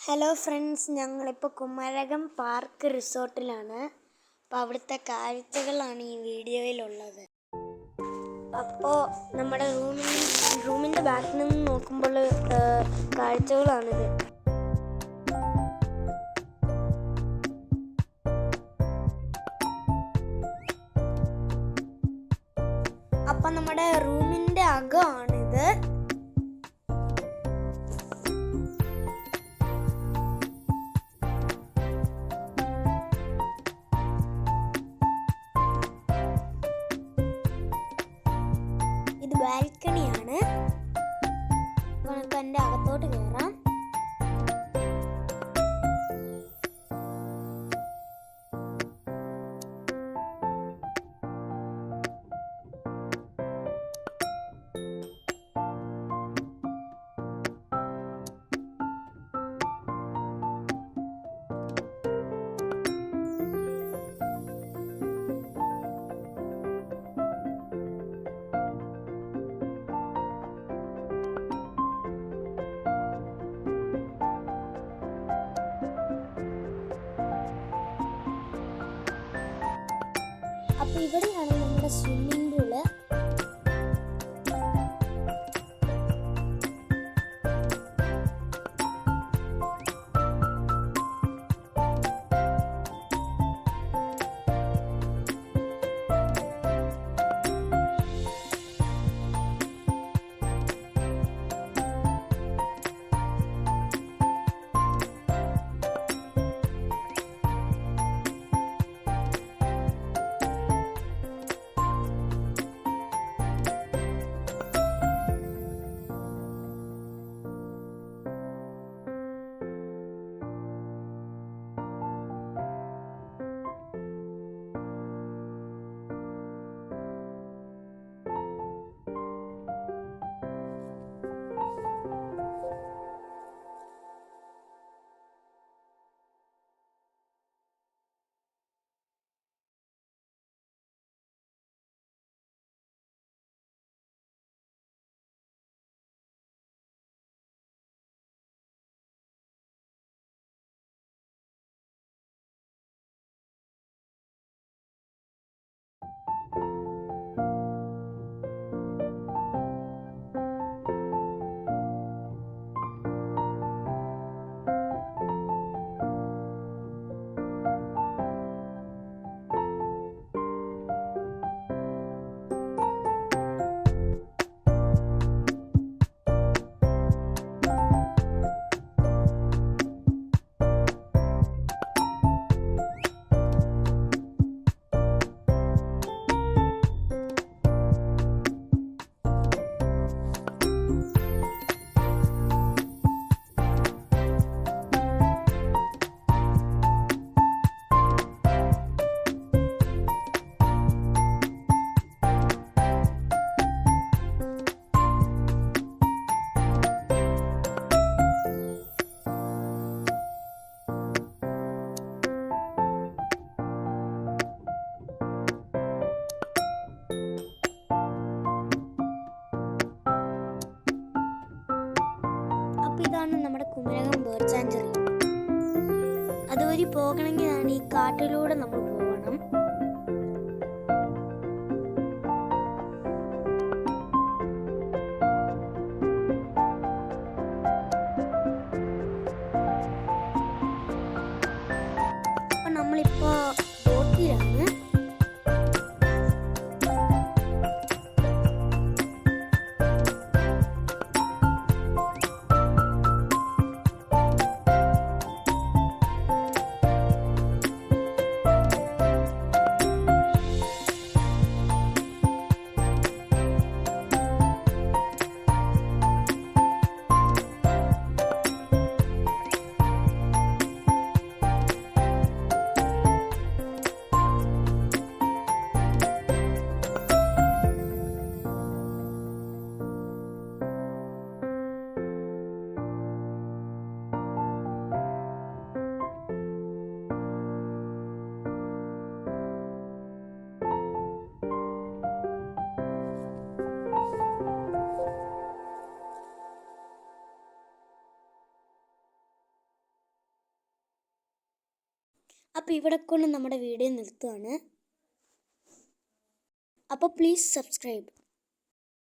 Hello friends, ഞങ്ങളിപ്പോൾ Kumarakom park റിസോർട്ടിലാണ്. അപ്പോൾ അവിടുത്തെ കാഴ്ചകളാണ് ഈ വീഡിയോയിലുള്ളത്. അപ്പോൾ നമ്മുടെ റൂമിൻ്റെ ബാക്കിൽ നിന്ന് നോക്കുമ്പോൾ കാഴ്ചകളാണിത്. അപ്പം നമ്മുടെ റൂമിൻ്റെ അകമാണിത്. ഇത് ബാൽക്കണിയാണ്. നമുക്ക് എൻ്റെ അകത്തോട്ട് കയറാം. അപ്പോൾ ഇവിടെയാണ് നമ്മുടെ സ്വിമ്മിംഗ് പൂള്. ഇതാണ് നമ്മുടെ കുമരകം ബേർഡ് സാഞ്ചുറി. അതുവഴി പോകണമെങ്കിൽ ഈ കാട്ടിലൂടെ നമ്മൾ പോകണം. അപ്പം നമ്മളിപ്പോൾ ബോട്ടിലാണ്. അപ്പോൾ ഇവിടെ കൊണ്ട് നമ്മുടെ വീഡിയോ നിർത്തുകയാണ്. അപ്പോൾ പ്ലീസ് സബ്സ്ക്രൈബ്.